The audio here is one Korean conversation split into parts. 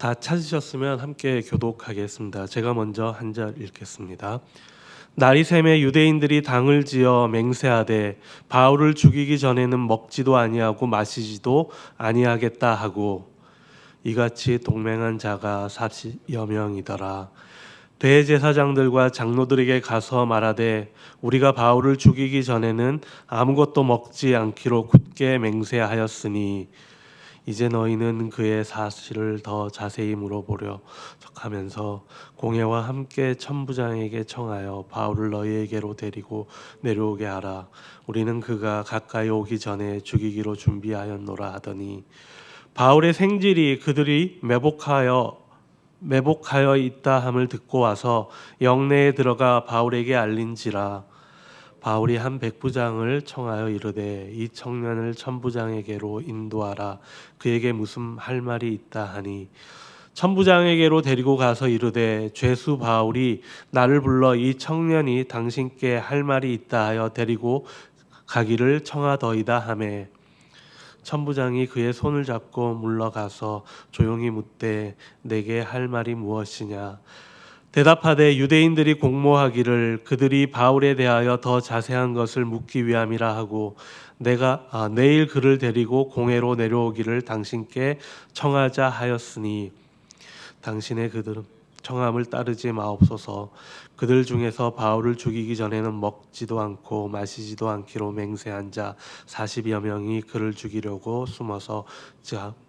다 찾으셨으면 함께 교독하겠습니다. 제가 먼저 한 절 읽겠습니다. 날이 새매 유대인들이 당을 지어 맹세하되 바울을 죽이기 전에는 먹지도 아니하고 마시지도 아니하겠다 하고 이같이 동맹한 자가 40여 명이더라. 대제사장들과 장로들에게 가서 말하되 우리가 바울을 죽이기 전에는 아무것도 먹지 않기로 굳게 맹세하였으니 이제 너희는 그의 사실을 더 자세히 물어보려 하면서 공회와 함께 천부장에게 청하여 바울을 너희에게로 데리고 내려오게 하라. 우리는 그가 가까이 오기 전에 죽이기로 준비하였노라 하더니 바울의 생질이 그들이 매복하여 있다 함을 듣고 와서 영내에 들어가 바울에게 알린지라. 바울이 한 백부장을 청하여 이르되 이 청년을 천부장에게로 인도하라. 그에게 무슨 할 말이 있다 하니 천부장에게로 데리고 가서 이르되 죄수 바울이 나를 불러 이 청년이 당신께 할 말이 있다 하여 데리고 가기를 청하더이다 하매 천부장이 그의 손을 잡고 물러가서 조용히 묻되 내게 할 말이 무엇이냐. 대답하되 유대인들이 공모하기를 그들이 바울에 대하여 더 자세한 것을 묻기 위함이라 하고 내가 내일 그를 데리고 공회로 내려오기를 당신께 청하자 하였으니 당신의 그들 청함을 따르지 마옵소서. 그들 중에서 바울을 죽이기 전에는 먹지도 않고 마시지도 않기로 맹세한 자 40여 명이 그를 죽이려고 숨어서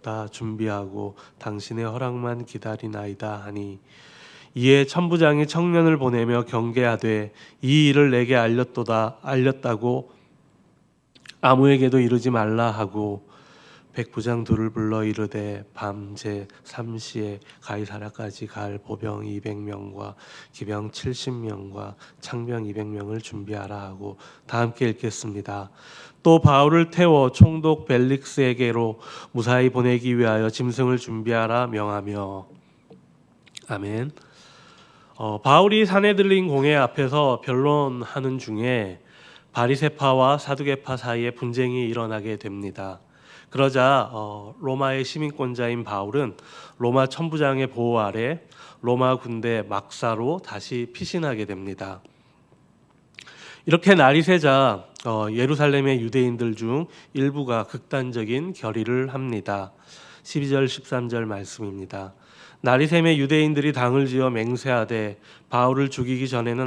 다 준비하고 당신의 허락만 기다리나이다 하니 이에 천부장이 청년을 보내며 경계하되 이 일을 내게 알렸다고 아무에게도 이르지 말라 하고 백부장 둘을 불러 이르되 밤제 3시에 가이사랴까지 갈 보병 200명과 기병 70명과 창병 200명을 준비하라 하고 다 함께 읽겠습니다. 또 바울을 태워 총독 벨릭스에게로 무사히 보내기 위하여 짐승을 준비하라 명하며 아멘. 바울이 사내들린 공회 앞에서 변론하는 중에 바리새파와 사두개파 사이에 분쟁이 일어나게 됩니다. 그러자 로마의 시민권자인 바울은 로마 천부장의 보호 아래 로마 군대 막사로 다시 피신하게 됩니다. 이렇게 날이 새자 예루살렘의 유대인들 중 일부가 극단적인 결의를 합니다. 12절 13절 말씀입니다. 날이 새매 유대인들이 당을 지어 맹세하되 바울을 죽이기 전에는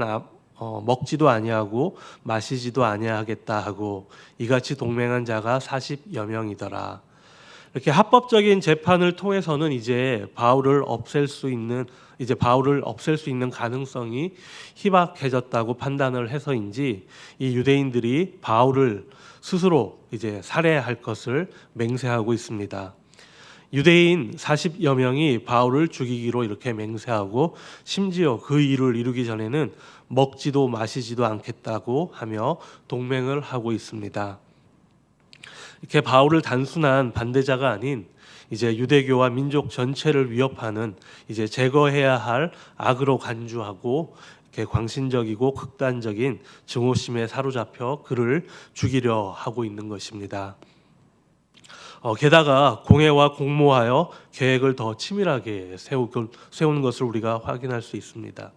먹지도 아니하고 마시지도 아니하겠다 하고 이같이 동맹한 자가 40여 명이더라. 이렇게 합법적인 재판을 통해서는 이제 바울을 없앨 수 있는 가능성이 희박해졌다고 판단을 해서인지 이 유대인들이 바울을 스스로 이제 살해할 것을 맹세하고 있습니다. 유대인 40여 명이 바울을 죽이기로 이렇게 맹세하고 심지어 그 일을 이루기 전에는 먹지도 마시지도 않겠다고 하며 동맹을 하고 있습니다. 이렇게 바울을 단순한 반대자가 아닌 이제 유대교와 민족 전체를 위협하는 이제 제거해야 할 악으로 간주하고 이렇게 광신적이고 극단적인 증오심에 사로잡혀 그를 죽이려 하고 있는 것입니다. 게다가 공회와 공모하여 계획을 더 치밀하게 세운 것을 우리가 확인할 수 있습니다.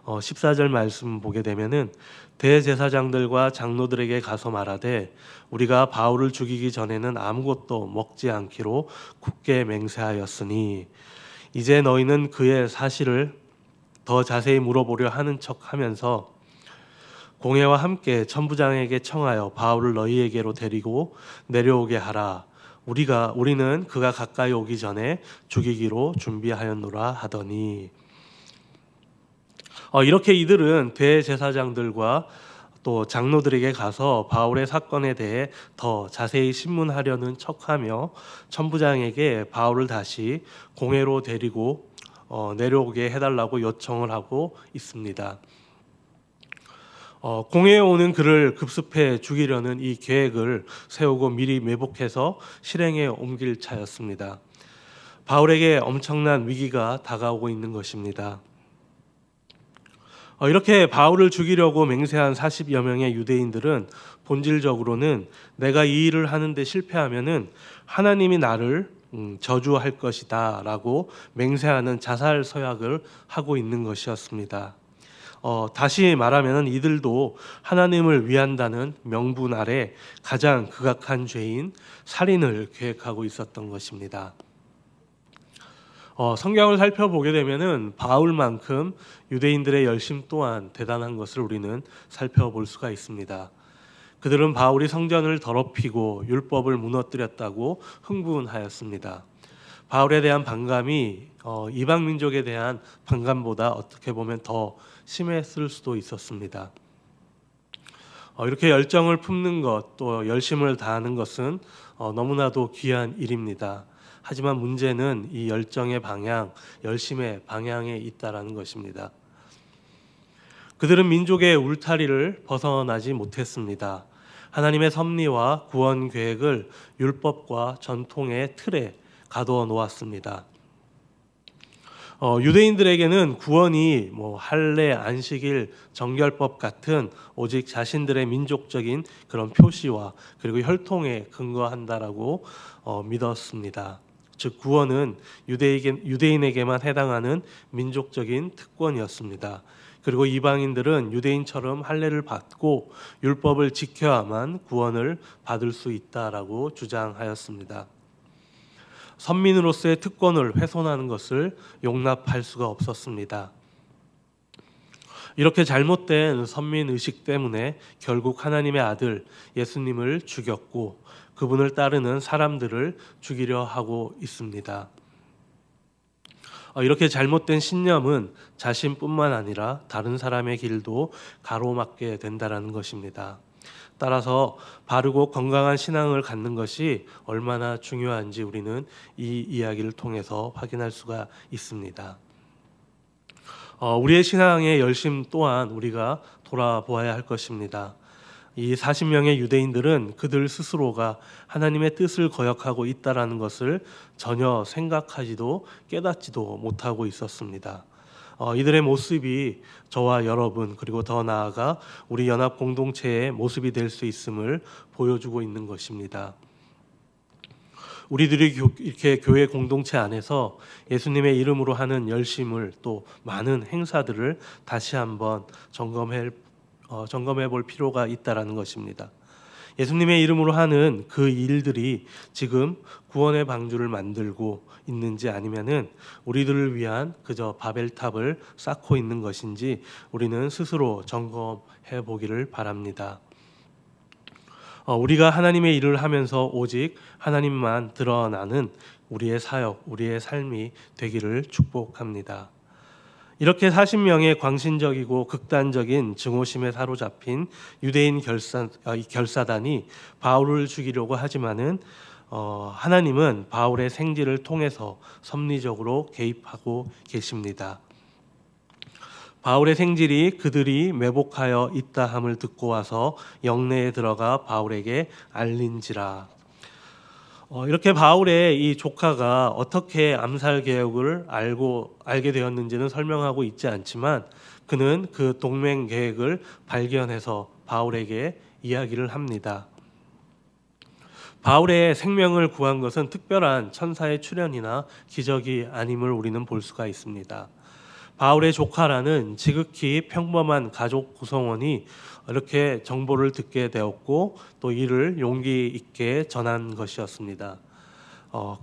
14절 말씀 보게 되면은 대제사장들과 장로들에게 가서 말하되 우리가 바울을 죽이기 전에는 아무것도 먹지 않기로 굳게 맹세하였으니 이제 너희는 그의 사실을 더 자세히 물어보려 하는 척하면서 공회와 함께 천부장에게 청하여 바울을 너희에게로 데리고 내려오게 하라. 우리는 그가 가까이 오기 전에 죽이기로 준비하였노라 하더니 이렇게 이들은 대제사장들과 또 장로들에게 가서 바울의 사건에 대해 더 자세히 신문하려는 척하며 천부장에게 바울을 다시 공회로 데리고 내려오게 해달라고 요청을 하고 있습니다. 공회에 오는 그를 급습해 죽이려는 이 계획을 세우고 미리 매복해서 실행에 옮길 차였습니다. 바울에게 엄청난 위기가 다가오고 있는 것입니다. 이렇게 바울을 죽이려고 맹세한 40여 명의 유대인들은 본질적으로는 내가 이 일을 하는데 실패하면은 하나님이 나를 저주할 것이다라고 맹세하는 자살 서약을 하고 있는 것이었습니다. 다시 말하면 이들도 하나님을 위한다는 명분 아래 가장 극악한 죄인 살인을 계획하고 있었던 것입니다. 성경을 살펴보게 되면은 바울만큼 유대인들의 열심 또한 대단한 것을 우리는 살펴볼 수가 있습니다. 그들은 바울이 성전을 더럽히고 율법을 무너뜨렸다고 흥분하였습니다. 바울에 대한 반감이 이방 민족에 대한 반감보다 어떻게 보면 더 심했을 수도 있었습니다. 이렇게 열정을 품는 것, 또 열심을 다하는 것은 너무나도 귀한 일입니다. 하지만 문제는 이 열정의 방향, 열심의 방향에 있다라는 것입니다. 그들은 민족의 울타리를 벗어나지 못했습니다. 하나님의 섭리와 구원 계획을 율법과 전통의 틀에 가두어 놓았습니다. 유대인들에게는 구원이 할례, 안식일, 정결법 같은 오직 자신들의 민족적인 그런 표시와 그리고 혈통에 근거한다라고 믿었습니다. 즉 구원은 유대인에게만 해당하는 민족적인 특권이었습니다. 그리고 이방인들은 유대인처럼 할례를 받고 율법을 지켜야만 구원을 받을 수 있다라고 주장하였습니다. 선민으로서의 특권을 훼손하는 것을 용납할 수가 없었습니다. 이렇게 잘못된 선민의식 때문에 결국 하나님의 아들 예수님을 죽였고 그분을 따르는 사람들을 죽이려 하고 있습니다. 이렇게 잘못된 신념은 자신뿐만 아니라 다른 사람의 길도 가로막게 된다는 것입니다. 따라서 바르고 건강한 신앙을 갖는 것이 얼마나 중요한지 우리는 이 이야기를 통해서 확인할 수가 있습니다. 우리의 신앙의 열심 또한 우리가 돌아보아야 할 것입니다. 이 40명의 유대인들은 그들 스스로가 하나님의 뜻을 거역하고 있다라는 것을 전혀 생각하지도 깨닫지도 못하고 있었습니다. 이들의 모습이 저와 여러분 그리고 더 나아가 우리 연합 공동체의 모습이 될 수 있음을 보여주고 있는 것입니다. 우리들이 이렇게 교회 공동체 안에서 예수님의 이름으로 하는 열심을 또 많은 행사들을 다시 한번 점검해 볼 필요가 있다라는 것입니다. 예수님의 이름으로 하는 그 일들이 지금 구원의 방주를 만들고 있는지 아니면은 우리들을 위한 그저 바벨탑을 쌓고 있는 것인지 우리는 스스로 점검해 보기를 바랍니다. 우리가 하나님의 일을 하면서 오직 하나님만 드러나는 우리의 사역, 우리의 삶이 되기를 축복합니다. 이렇게 40명의 광신적이고 극단적인 증오심에 사로잡힌 유대인 결사단이 바울을 죽이려고 하지만은 하나님은 바울의 생지를 통해서 섭리적으로 개입하고 계십니다. 바울의 생질이 그들이 매복하여 있다 함을 듣고 와서 영내에 들어가 바울에게 알린지라. 이렇게 바울의 이 조카가 어떻게 암살 계획을 알게 되었는지는 설명하고 있지 않지만 그는 그 동맹 계획을 발견해서 바울에게 이야기를 합니다. 바울의 생명을 구한 것은 특별한 천사의 출현이나 기적이 아님을 우리는 볼 수가 있습니다. 바울의 조카라는 지극히 평범한 가족 구성원이 이렇게 정보를 듣게 되었고 또 이를 용기 있게 전한 것이었습니다.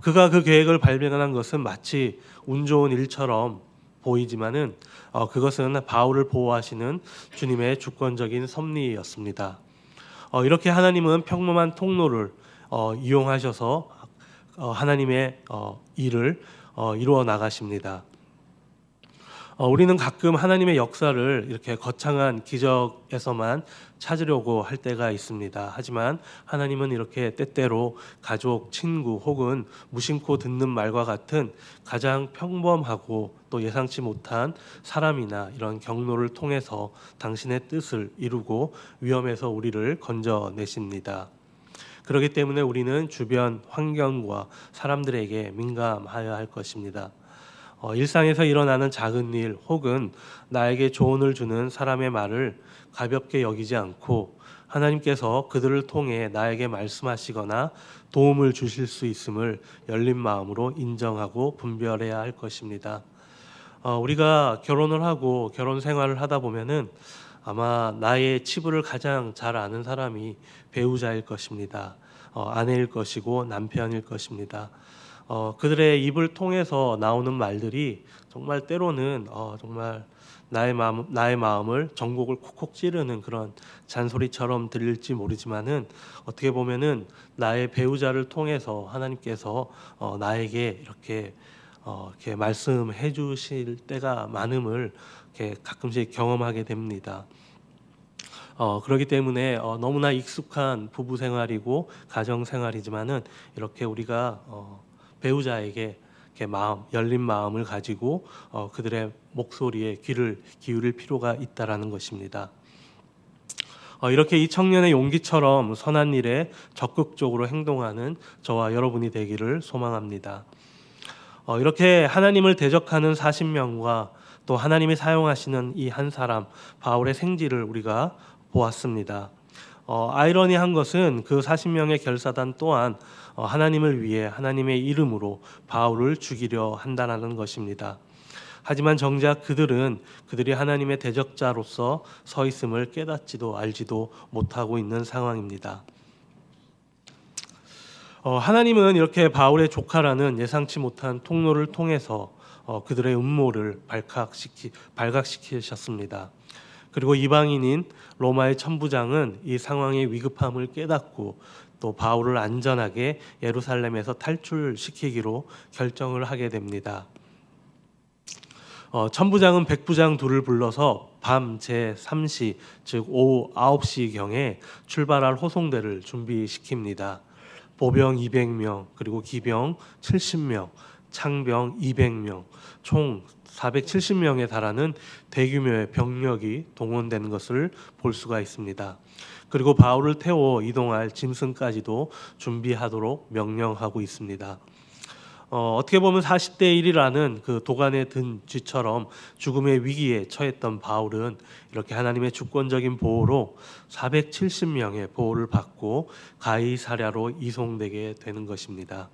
그가 그 계획을 발견한 것은 마치 운 좋은 일처럼 보이지만은 그것은 바울을 보호하시는 주님의 주권적인 섭리였습니다. 이렇게 하나님은 평범한 통로를 이용하셔서 하나님의 일을 이루어 나가십니다. 우리는 가끔 하나님의 역사를 이렇게 거창한 기적에서만 찾으려고 할 때가 있습니다. 하지만 하나님은 이렇게 때때로 가족, 친구 혹은 무심코 듣는 말과 같은 가장 평범하고 또 예상치 못한 사람이나 이런 경로를 통해서 당신의 뜻을 이루고 위험에서 우리를 건져내십니다. 그렇기 때문에 우리는 주변 환경과 사람들에게 민감하여야 할 것입니다. 일상에서 일어나는 작은 일 혹은 나에게 조언을 주는 사람의 말을 가볍게 여기지 않고 하나님께서 그들을 통해 나에게 말씀하시거나 도움을 주실 수 있음을 열린 마음으로 인정하고 분별해야 할 것입니다. 우리가 결혼을 하고 결혼 생활을 하다 보면은 아마 나의 치부를 가장 잘 아는 사람이 배우자일 것입니다. 아내일 것이고 남편일 것입니다. 그들의 입을 통해서 나오는 말들이 정말 때로는 정말 나의 마음을 전곡을 콕콕 찌르는 그런 잔소리처럼 들릴지 모르지만은 어떻게 보면은 나의 배우자를 통해서 하나님께서 나에게 이렇게 말씀해 주실 때가 많음을 이렇게 가끔씩 경험하게 됩니다. 그렇기 때문에 너무나 익숙한 부부 생활이고 가정 생활이지만은 이렇게 우리가 배우자에게 이렇게 열린 마음을 가지고 그들의 목소리에 귀를 기울일 필요가 있다라는 것입니다. 이렇게 이 청년의 용기처럼 선한 일에 적극적으로 행동하는 저와 여러분이 되기를 소망합니다. 이렇게 하나님을 대적하는 40명과 또 하나님이 사용하시는 이 한 사람 바울의 생지를 우리가 보았습니다. 아이러니한 것은 그 40명의 결사단 또한 하나님을 위해 하나님의 이름으로 바울을 죽이려 한다는 것입니다. 하지만 정작 그들이 하나님의 대적자로서 서 있음을 깨닫지도 알지도 못하고 있는 상황입니다. 하나님은 이렇게 바울의 조카라는 예상치 못한 통로를 통해서 그들의 음모를 발각시키셨습니다. 그리고 이방인인 로마의 천부장은 이 상황의 위급함을 깨닫고 또 바울을 안전하게 예루살렘에서 탈출시키기로 결정을 하게 됩니다. 천부장은 백부장 둘을 불러서 밤 제3시 즉 오후 9시경에 출발할 호송대를 준비시킵니다. 보병 200명 그리고 기병 70명 창병 200명 총 470명에 달하는 대규모의 병력이 동원되는 것을 볼 수가 있습니다. 그리고 바울을 태워 이동할 짐승까지도 준비하도록 명령하고 있습니다. 어떻게 보면 40대 1이라는 그 도간에 든 쥐처럼 죽음의 위기에 처했던 바울은 이렇게 하나님의 주권적인 보호로 470명의 보호를 받고 가이사랴로 이송되게 되는 것입니다.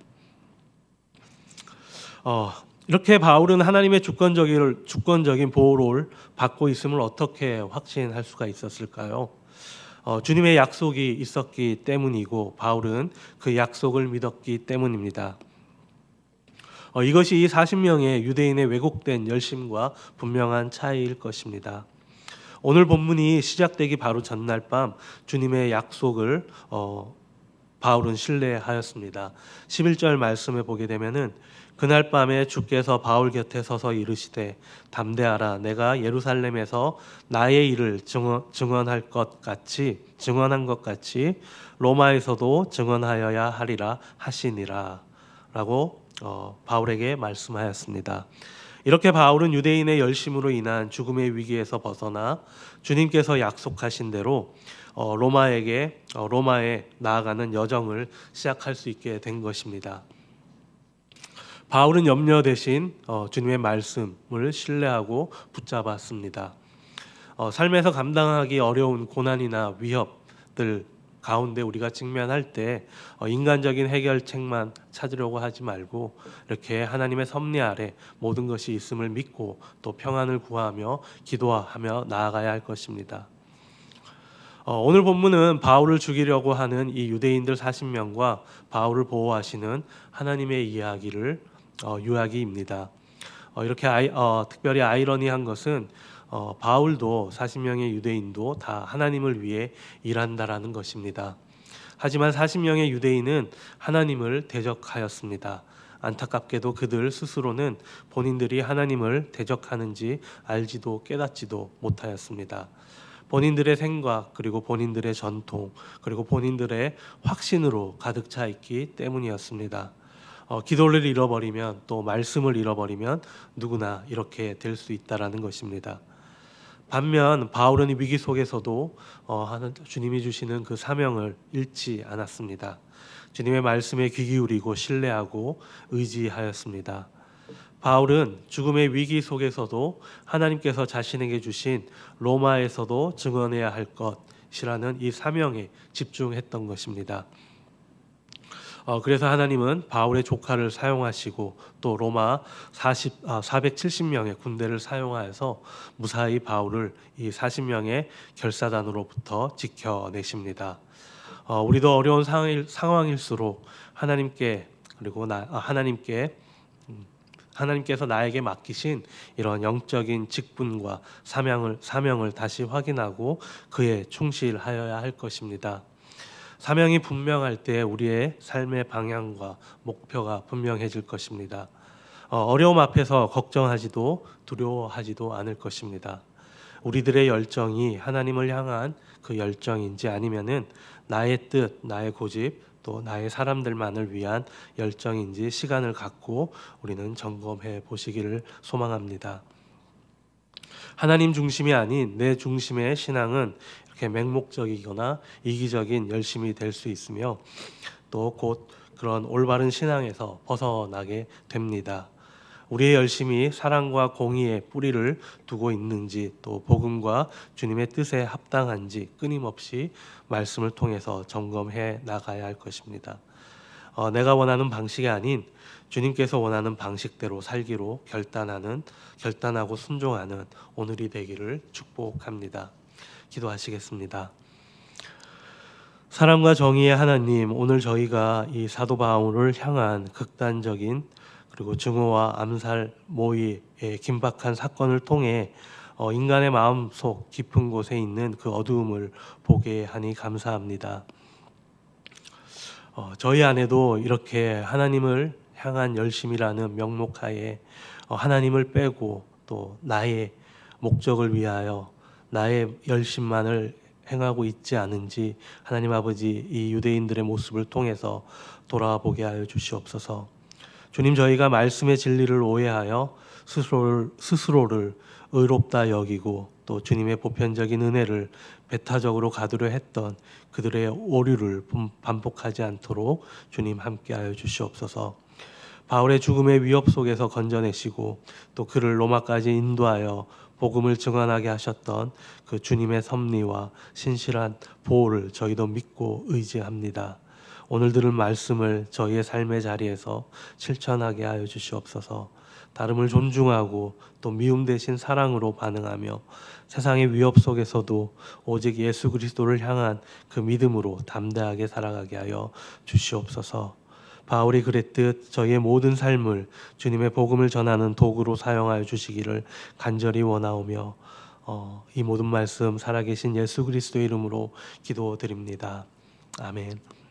이렇게 바울은 하나님의 주권적인 보호를 받고 있음을 어떻게 확신할 수가 있었을까요? 주님의 약속이 있었기 때문이고 바울은 그 약속을 믿었기 때문입니다. 이것이 이 40명의 유대인의 왜곡된 열심과 분명한 차이일 것입니다. 오늘 본문이 시작되기 바로 전날 밤 주님의 약속을 바울은 신뢰하였습니다. 11절 말씀을 보게 되면은 그날 밤에 주께서 바울 곁에 서서 이르시되 담대하라 내가 예루살렘에서 나의 일을 증언한 것 같이 로마에서도 증언하여야 하리라 하시니라 라고 바울에게 말씀하였습니다. 이렇게 바울은 유대인의 열심으로 인한 죽음의 위기에서 벗어나 주님께서 약속하신 대로 로마에 나아가는 여정을 시작할 수 있게 된 것입니다. 바울은 염려 대신 주님의 말씀을 신뢰하고 붙잡았습니다. 삶에서 감당하기 어려운 고난이나 위협들 가운데 우리가 직면할 때 인간적인 해결책만 찾으려고 하지 말고 이렇게 하나님의 섭리 아래 모든 것이 있음을 믿고 또 평안을 구하며 기도하며 나아가야 할 것입니다. 오늘 본문은 바울을 죽이려고 하는 이 유대인들 40명과 바울을 보호하시는 하나님의 이야기입니다. 이렇게 특별히 아이러니한 것은 바울도 40명의 유대인도 다 하나님을 위해 일한다라는 것입니다. 하지만 40명의 유대인은 하나님을 대적하였습니다. 안타깝게도 그들 스스로는 본인들이 하나님을 대적하는지 알지도 깨닫지도 못하였습니다. 본인들의 생각 그리고 본인들의 전통 그리고 본인들의 확신으로 가득 차 있기 때문이었습니다. 기도를 잃어버리면 또 말씀을 잃어버리면 누구나 이렇게 될 수 있다라는 것입니다. 반면 바울은 위기 속에서도 주님이 주시는 그 사명을 잃지 않았습니다. 주님의 말씀에 귀 기울이고 신뢰하고 의지하였습니다. 바울은 죽음의 위기 속에서도 하나님께서 자신에게 주신 로마에서도 증언해야 할 것이라는 이 사명에 집중했던 것입니다. 그래서 하나님은 바울의 조카를 사용하시고 또 로마 470명의 군대를 사용하여서 무사히 바울을 이 40명의 결사단으로부터 지켜내십니다. 우리도 어려운 상황일수록 하나님께 그리고 하나님께서 나에게 맡기신 이런 영적인 직분과 사명을 다시 확인하고 그에 충실하여야 할 것입니다. 사명이 분명할 때 우리의 삶의 방향과 목표가 분명해질 것입니다. 어려움 앞에서 걱정하지도 두려워하지도 않을 것입니다. 우리들의 열정이 하나님을 향한 그 열정인지 아니면은 나의 뜻, 나의 고집, 또 나의 사람들만을 위한 열정인지 시간을 갖고 우리는 점검해 보시기를 소망합니다. 하나님 중심이 아닌 내 중심의 신앙은 이렇게 맹목적이거나 이기적인 열심이 될 수 있으며 또 곧 그런 올바른 신앙에서 벗어나게 됩니다. 우리의 열심이 사랑과 공의의 뿌리를 두고 있는지 또 복음과 주님의 뜻에 합당한지 끊임없이 말씀을 통해서 점검해 나가야 할 것입니다. 내가 원하는 방식이 아닌 주님께서 원하는 방식대로 살기로 결단하고 순종하는 오늘이 되기를 축복합니다. 기도하시겠습니다. 사랑과 정의의 하나님, 오늘 저희가 이 사도 바울을 향한 극단적인 그리고 증오와 암살, 모의의 긴박한 사건을 통해 인간의 마음속 깊은 곳에 있는 그 어두움을 보게 하니 감사합니다. 저희 안에도 이렇게 하나님을 향한 열심이라는 명목하에 하나님을 빼고 또 나의 목적을 위하여 나의 열심만을 행하고 있지 않은지 하나님 아버지 이 유대인들의 모습을 통해서 돌아보게 하여 주시옵소서. 주님, 저희가 말씀의 진리를 오해하여 스스로를 의롭다 여기고 또 주님의 보편적인 은혜를 배타적으로 가두려 했던 그들의 오류를 반복하지 않도록 주님 함께하여 주시옵소서. 바울의 죽음의 위협 속에서 건져내시고 또 그를 로마까지 인도하여 복음을 증언하게 하셨던 그 주님의 섭리와 신실한 보호를 저희도 믿고 의지합니다. 오늘 들은 말씀을 저희의 삶의 자리에서 실천하게 하여 주시옵소서. 다름을 존중하고 또 미움 대신 사랑으로 반응하며 세상의 위협 속에서도 오직 예수 그리스도를 향한 그 믿음으로 담대하게 살아가게 하여 주시옵소서. 바울이 그랬듯 저희의 모든 삶을 주님의 복음을 전하는 도구로 사용하여 주시기를 간절히 원하오며 이 모든 말씀 살아계신 예수 그리스도의 이름으로 기도드립니다. 아멘.